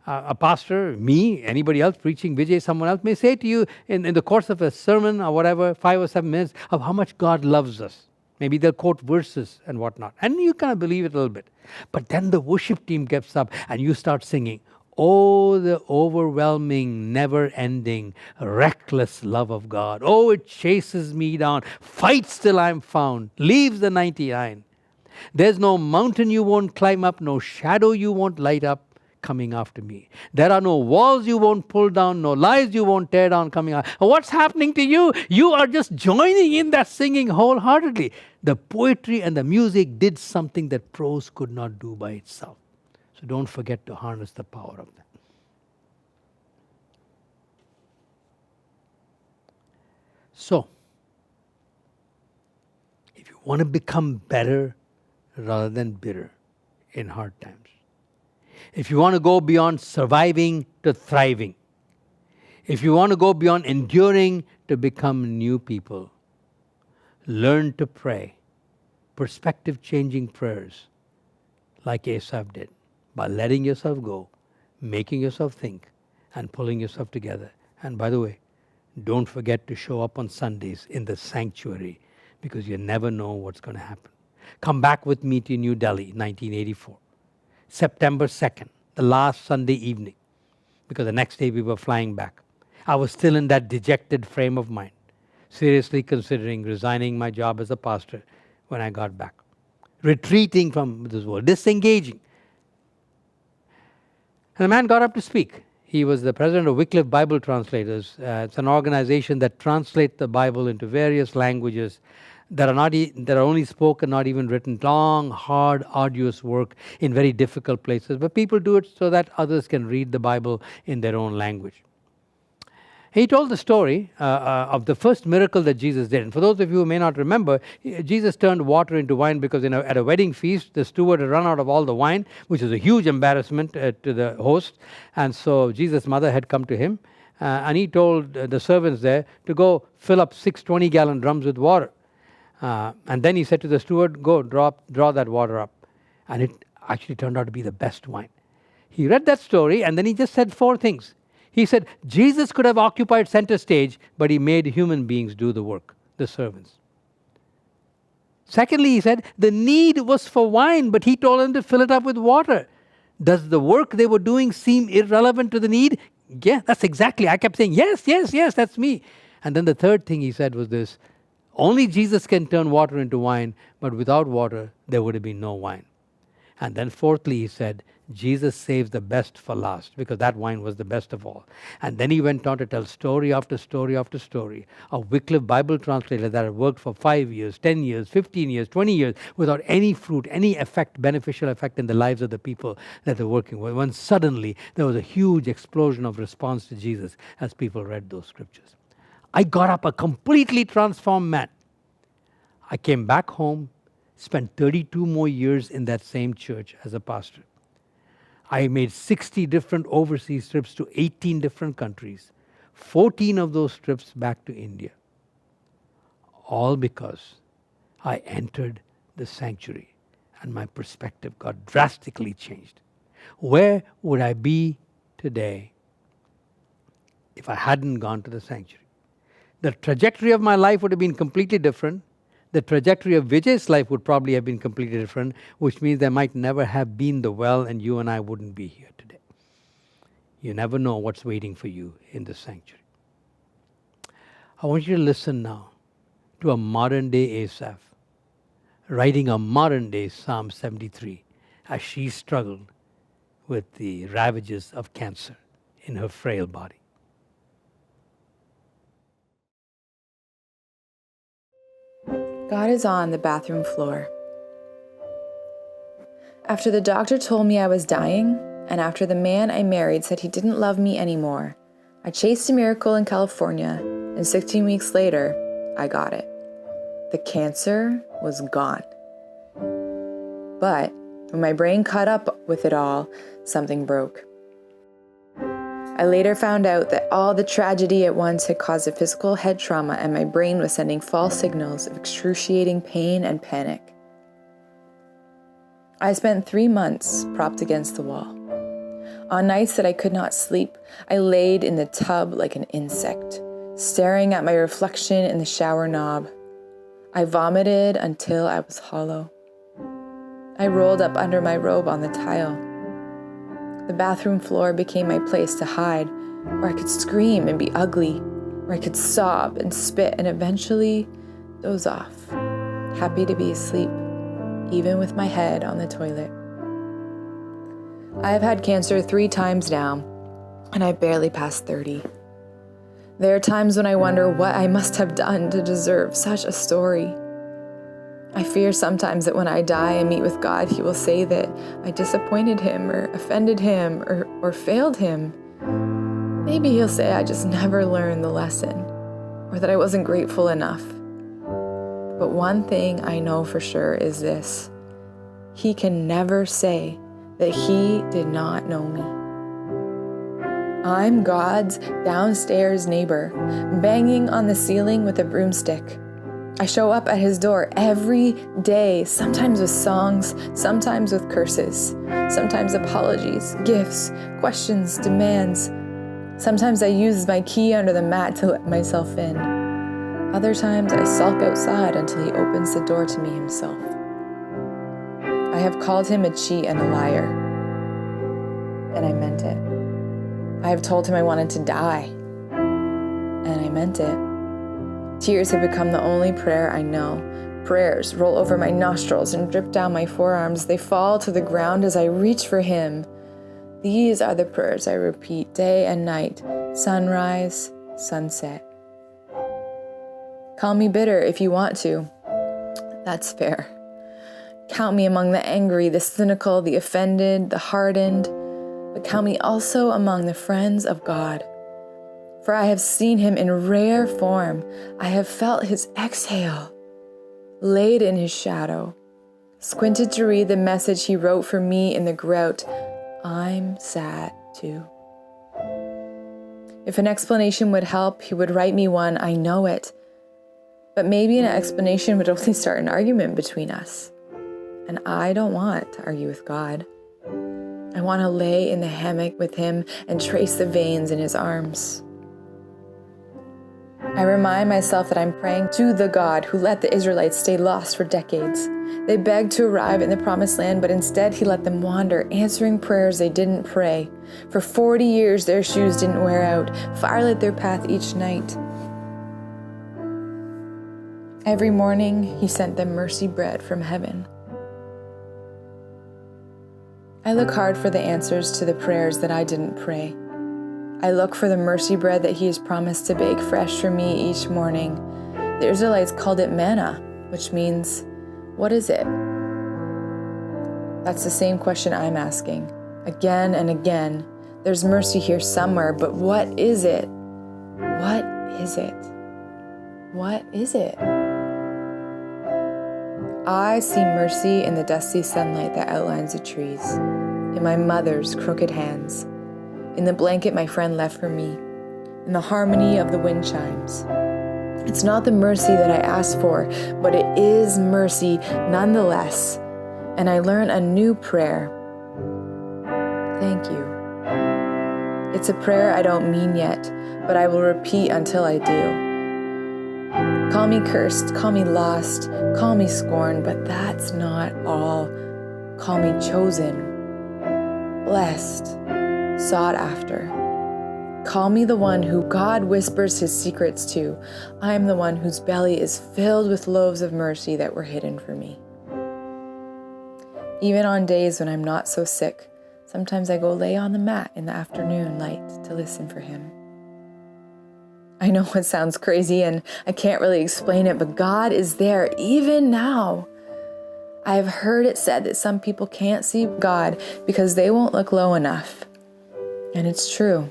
a pastor, me, anybody else preaching, Vijay, someone else may say to you in the course of a sermon or whatever, 5 or 7 minutes, of how much God loves us. Maybe they'll quote verses and whatnot. And you kind of believe it a little bit. But then the worship team gets up and you start singing, oh, the overwhelming, never-ending, reckless love of God. Oh, it chases me down, fights till I'm found, leaves the 99. There's no mountain you won't climb up, no shadow you won't light up coming after me. There are no walls you won't pull down, no lies you won't tear down coming out. What's happening to you? You are just joining in that singing wholeheartedly. The poetry and the music did something that prose could not do by itself. So don't forget to harness the power of that. So, if you want to become better rather than bitter in hard times, if you want to go beyond surviving to thriving, if you want to go beyond enduring to become new people, learn to pray perspective-changing prayers like Asaph did, by letting yourself go, making yourself think, and pulling yourself together. And by the way, don't forget to show up on Sundays in the sanctuary, because you never know what's going to happen. Come back with me to New Delhi, 1984. September 2nd, the last Sunday evening, because the next day we were flying back. I was still in that dejected frame of mind, seriously considering resigning my job as a pastor when I got back, retreating from this world, disengaging. And a man got up to speak. He was the president of Wycliffe Bible Translators. It's an organization that translates the Bible into various languages that are only spoken, not even written. Long, hard, arduous work in very difficult places. But people do it so that others can read the Bible in their own language. He told the story of the first miracle that Jesus did. And for those of you who may not remember, Jesus turned water into wine because at a wedding feast, the steward had run out of all the wine, which was a huge embarrassment to the host. And so Jesus' mother had come to him, and he told the servants there to go fill up 6 20-gallon drums with water. And then he said to the steward, go draw that water up. And it actually turned out to be the best wine. He read that story, and then he just said 4 things. He said, Jesus could have occupied center stage, but he made human beings do the work, the servants. Secondly, he said, the need was for wine, but he told them to fill it up with water. Does the work they were doing seem irrelevant to the need? Yeah, that's exactly. I kept saying, yes, yes, yes, that's me. And then the third thing he said was this: only Jesus can turn water into wine, but without water, there would have been no wine. And then fourthly, he said, Jesus saves the best for last, because that wine was the best of all. And then he went on to tell story after story after story of Wycliffe Bible translator that had worked for 5 years, 10 years, 15 years, 20 years without any fruit, any effect, beneficial effect in the lives of the people that they're working with. When suddenly there was a huge explosion of response to Jesus as people read those scriptures. I got up a completely transformed man. I came back home, spent 32 more years in that same church as a pastor. I made 60 different overseas trips to 18 different countries, 14 of those trips back to India. All because I entered the sanctuary and my perspective got drastically changed. Where would I be today if I hadn't gone to the sanctuary? The trajectory of my life would have been completely different. The trajectory of Vijay's life would probably have been completely different, which means there might never have been the well, and you and I wouldn't be here today. You never know what's waiting for you in the sanctuary. I want you to listen now to a modern-day Asaph writing a modern-day Psalm 73 as she struggled with the ravages of cancer in her frail body. God is on the bathroom floor. After the doctor told me I was dying, and after the man I married said he didn't love me anymore, I chased a miracle in California, and 16 weeks later, I got it. The cancer was gone. But when my brain caught up with it all, something broke. I later found out that all the tragedy at once had caused a physical head trauma, and my brain was sending false signals of excruciating pain and panic. I spent 3 months propped against the wall. On nights that I could not sleep, I laid in the tub like an insect, staring at my reflection in the shower knob. I vomited until I was hollow. I rolled up under my robe on the tile. The bathroom floor became my place to hide, where I could scream and be ugly, where I could sob and spit and eventually doze off, happy to be asleep, even with my head on the toilet. I have had cancer 3 times now, and I barely passed 30. There are times when I wonder what I must have done to deserve such a story. I fear sometimes that when I die and meet with God, He will say that I disappointed Him or offended Him or failed Him. Maybe He'll say I just never learned the lesson, or that I wasn't grateful enough. But one thing I know for sure is this: He can never say that He did not know me. I'm God's downstairs neighbor, banging on the ceiling with a broomstick. I show up at His door every day, sometimes with songs, sometimes with curses, sometimes apologies, gifts, questions, demands. Sometimes I use my key under the mat to let myself in. Other times I sulk outside until He opens the door to me Himself. I have called Him a cheat and a liar, and I meant it. I have told Him I wanted to die, and I meant it. Tears have become the only prayer I know. Prayers roll over my nostrils and drip down my forearms. They fall to the ground as I reach for Him. These are the prayers I repeat day and night, sunrise, sunset. Call me bitter if you want to. That's fair. Count me among the angry, the cynical, the offended, the hardened, but count me also among the friends of God. For I have seen Him in rare form. I have felt His exhale, laid in His shadow, squinted to read the message He wrote for me in the grout. I'm sad too. If an explanation would help, He would write me one, I know it. But maybe an explanation would only start an argument between us. And I don't want to argue with God. I want to lay in the hammock with Him and trace the veins in His arms. I remind myself that I'm praying to the God who let the Israelites stay lost for decades. They begged to arrive in the promised land, but instead he let them wander, answering prayers they didn't pray. For 40 years their shoes didn't wear out. Fire lit their path each night. Every morning he sent them mercy bread from heaven. I look hard for the answers to the prayers that I didn't pray. I look for the mercy bread that he has promised to bake fresh for me each morning. The Israelites called it manna, which means, what is it? That's the same question I'm asking. Again and again, there's mercy here somewhere, but what is it? What is it? What is it? I see mercy in the dusty sunlight that outlines the trees, in my mother's crooked hands, in the blanket my friend left for me, in the harmony of the wind chimes. It's not the mercy that I asked for, but it is mercy nonetheless. And I learn a new prayer. Thank you. It's a prayer I don't mean yet, but I will repeat until I do. Call me cursed, call me lost, call me scorned, but that's not all. Call me chosen, blessed, sought after. Call me the one who God whispers his secrets to. I am the one whose belly is filled with loaves of mercy that were hidden for me. Even on days when I'm not so sick, sometimes I go lay on the mat in the afternoon light to listen for him. I know it sounds crazy and I can't really explain it, but God is there even now. I have heard it said that some people can't see God because they won't look low enough. And it's true.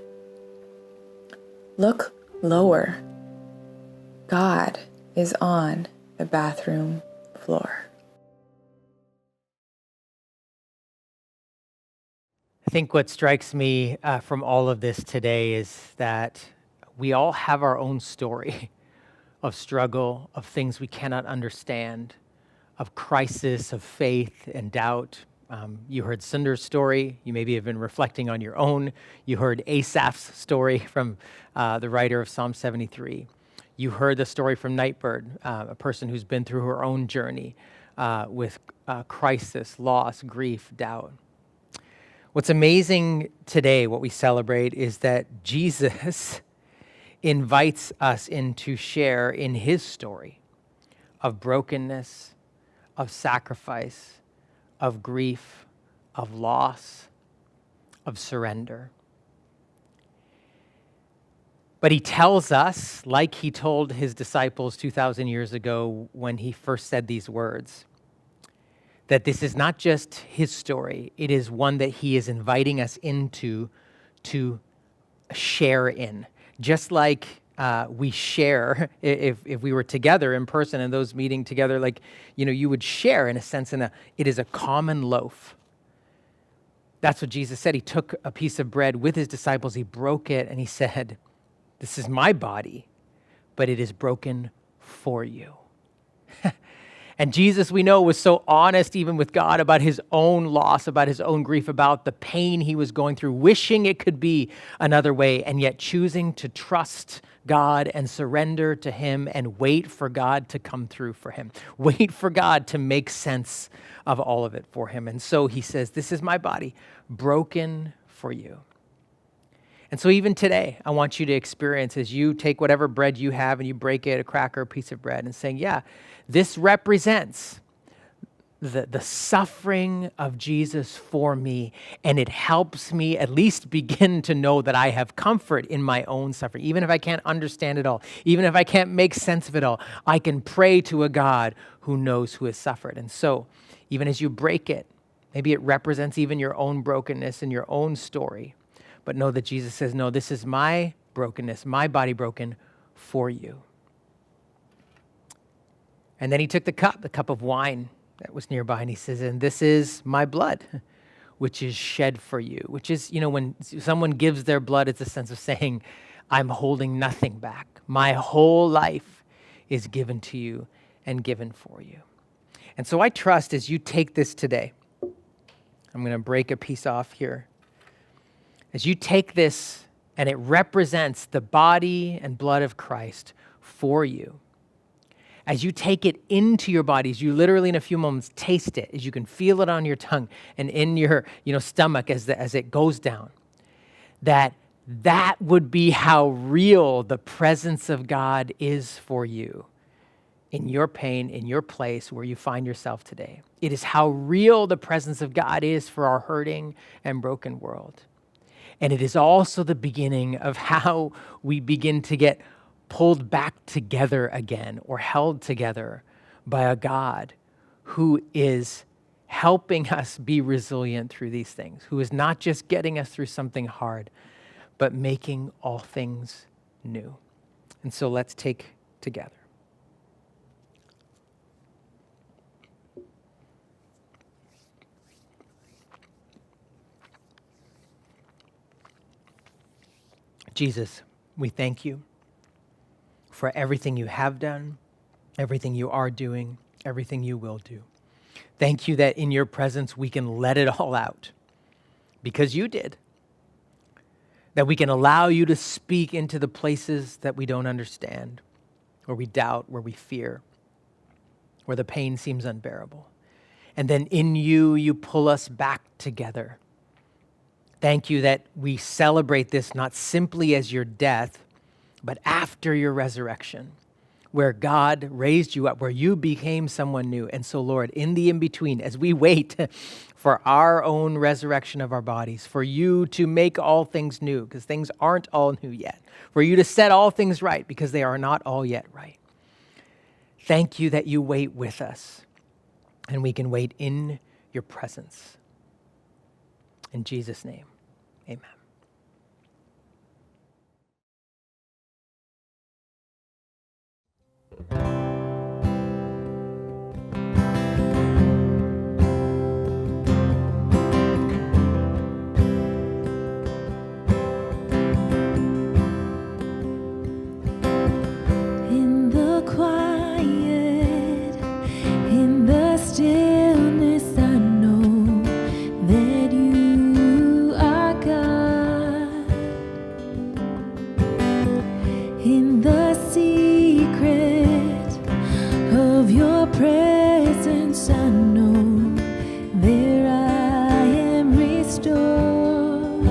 Look lower. God is on the bathroom floor. I think what strikes me from all of this today is that we all have our own story of struggle, of things we cannot understand, of crisis, of faith and doubt. You heard Sundar's story. You maybe have been reflecting on your own. You heard Asaph's story from the writer of Psalm 73. You heard the story from Nightbird, a person who's been through her own journey with crisis, loss, grief, doubt. What's amazing today, what we celebrate, is that Jesus invites us in to share in his story of brokenness, of sacrifice, of grief, of loss, of surrender. But he tells us, like he told his disciples 2,000 years ago when he first said these words, that this is not just his story, it is one that he is inviting us into to share in. Just like we share, if we were together in person and those meeting together, like, you would share in a sense it is a common loaf. That's what Jesus said. He took a piece of bread with his disciples, he broke it, and he said, "This is my body, but it is broken for you." And Jesus, we know, was so honest even with God about his own loss, about his own grief, about the pain he was going through, wishing it could be another way, and yet choosing to trust God and surrender to him and wait for God to come through for him. Wait for God to make sense of all of it for him. And so he says, "This is my body, broken for you." And so even today, I want you to experience as you take whatever bread you have and you break it, a cracker, a piece of bread, and saying, yeah, this represents the suffering of Jesus for me, and it helps me at least begin to know that I have comfort in my own suffering. Even if I can't understand it all, even if I can't make sense of it all, I can pray to a God who knows who has suffered. And so even as you break it, maybe it represents even your own brokenness and your own story. But know that Jesus says, no, this is my brokenness, my body broken for you. And then he took the cup of wine that was nearby, and he says, and this is my blood, which is shed for you. Which is, when someone gives their blood, it's a sense of saying, I'm holding nothing back. My whole life is given to you and given for you. And so I trust as you take this today, I'm going to break a piece off here. As you take this, and it represents the body and blood of Christ for you. As you take it into your bodies, you literally in a few moments taste it, as you can feel it on your tongue and in your stomach as it goes down, that would be how real the presence of God is for you in your pain, in your place where you find yourself today. It is how real the presence of God is for our hurting and broken world. And it is also the beginning of how we begin to get pulled back together again or held together by a God who is helping us be resilient through these things, who is not just getting us through something hard, but making all things new. And so let's take together. Jesus, we thank you for everything you have done, everything you are doing, everything you will do. Thank you that in your presence we can let it all out because you did. That we can allow you to speak into the places that we don't understand, where we doubt, where we fear, where the pain seems unbearable. And then in you, you pull us back together. Thank you that we celebrate this not simply as your death, but after your resurrection, where God raised you up, where you became someone new. And so, Lord, in the in-between, as we wait for our own resurrection of our bodies, for you to make all things new, because things aren't all new yet, for you to set all things right, because they are not all yet right. Thank you that you wait with us, and we can wait in your presence. In Jesus' name, amen. In the quiet, in the stillness, I know that you are God. In the secret of your presence, I know there I am restored.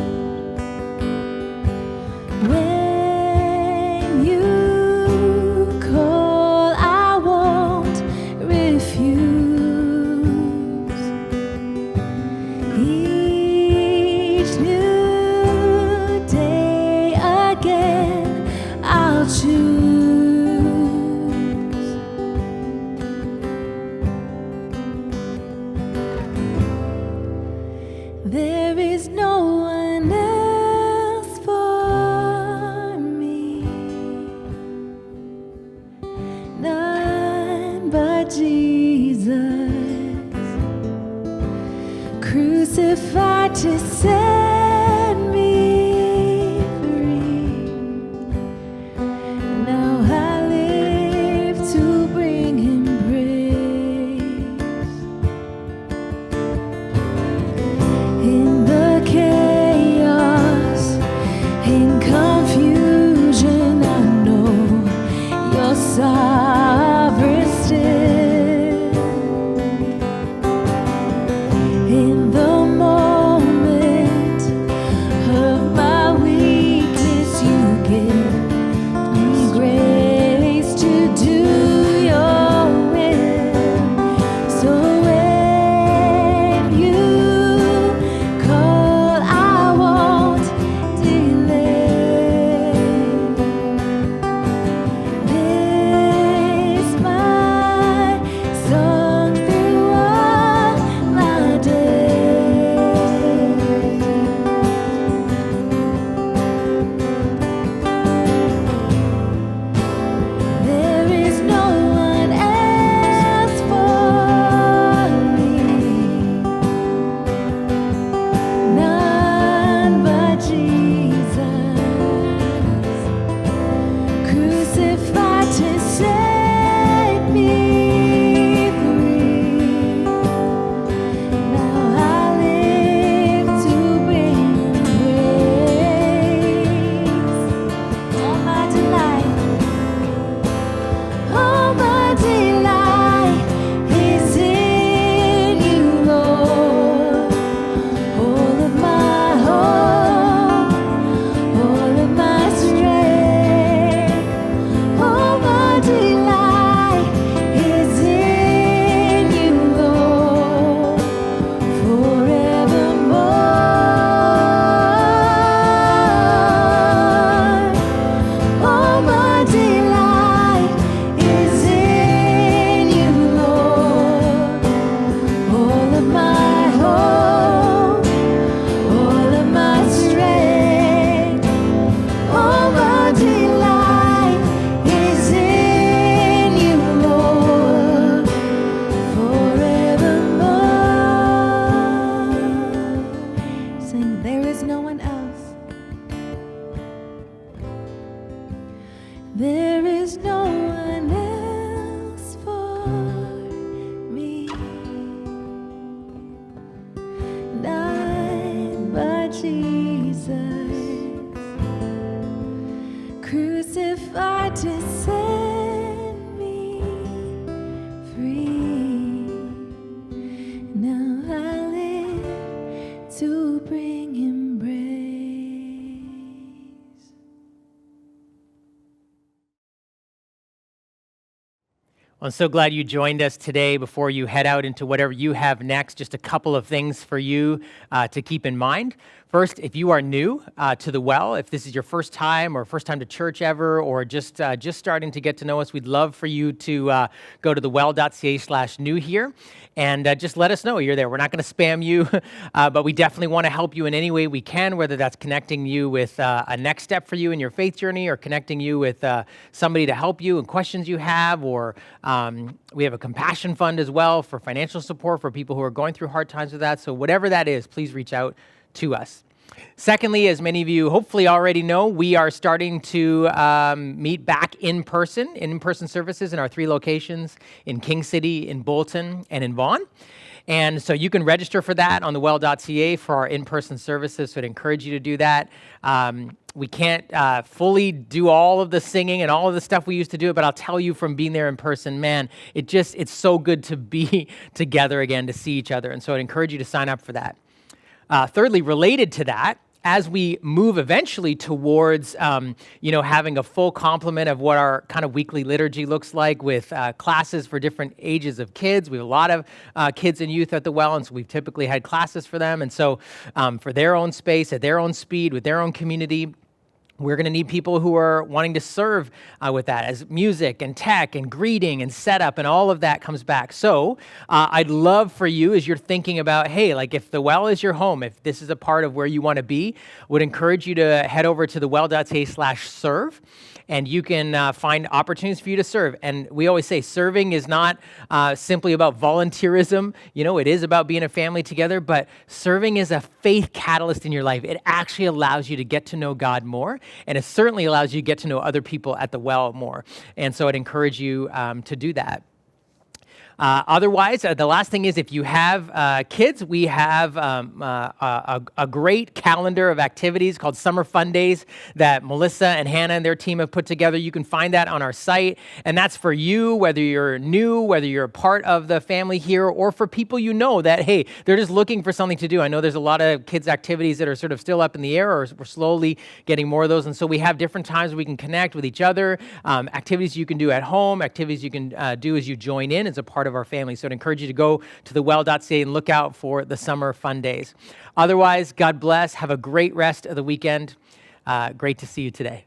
When you call, I won't refuse. Each new day again, I'll choose. There is no one else for me, none but Jesus, crucified to set me free. Now I live to bring him praise. In the chaos, in confusion, I know you're sovereign still. In the moment, to set me free. Now I live to bring him praise. I'm so glad you joined us today. Before you head out into whatever you have next, just a couple of things for you to keep in mind. First, if you are new to the Well, if this is your first time or first time to church ever, or just starting to get to know us, we'd love for you to go to thewell.ca/new here and just let us know you're there. We're not going to spam you, but we definitely want to help you in any way we can, whether that's connecting you with a next step for you in your faith journey, or connecting you with somebody to help you and questions you have, or we have a compassion fund as well for financial support for people who are going through hard times with that. So whatever that is, please reach out to us. Secondly, as many of you hopefully already know, we are starting to meet back in person services in our 3 locations in King City, in Bolton, and in Vaughan. And so you can register for that on thewell.ca for our in-person services, so I'd encourage you to do that. We can't fully do all of the singing and all of the stuff we used to do, but I'll tell you from being there in person, man, it's so good to be together again, to see each other. And so I'd encourage you to sign up for that. Thirdly, related to that, as we move eventually towards, having a full complement of what our kind of weekly liturgy looks like, with classes for different ages of kids. We have a lot of kids and youth at the Well, and so we've typically had classes for them. And so for their own space, at their own speed, with their own community, we're going to need people who are wanting to serve with that, as music and tech and greeting and setup and all of that comes back. So I'd love for you, as you're thinking about, hey, like if the Well is your home, if this is a part of where you want to be, would encourage you to head over to thewell.ca/serve. And you can find opportunities for you to serve. And we always say serving is not simply about volunteerism. It is about being a family together, but serving is a faith catalyst in your life. It actually allows you to get to know God more, and it certainly allows you to get to know other people at the Well more. And so I'd encourage you to do that. Otherwise, the last thing is, if you have kids, we have a great calendar of activities called Summer Fun Days that Melissa and Hannah and their team have put together. You can find that on our site, and that's for you, whether you're new, whether you're a part of the family here, or for people that, hey, they're just looking for something to do. I know there's a lot of kids' activities that are sort of still up in the air, or we're slowly getting more of those, and so we have different times we can connect with each other, activities you can do at home, activities you can do as you join in as a part of our family. So I'd encourage you to go to thewell.ca and look out for the Summer Fun Days. Otherwise, God bless. Have a great rest of the weekend. Great to see you today.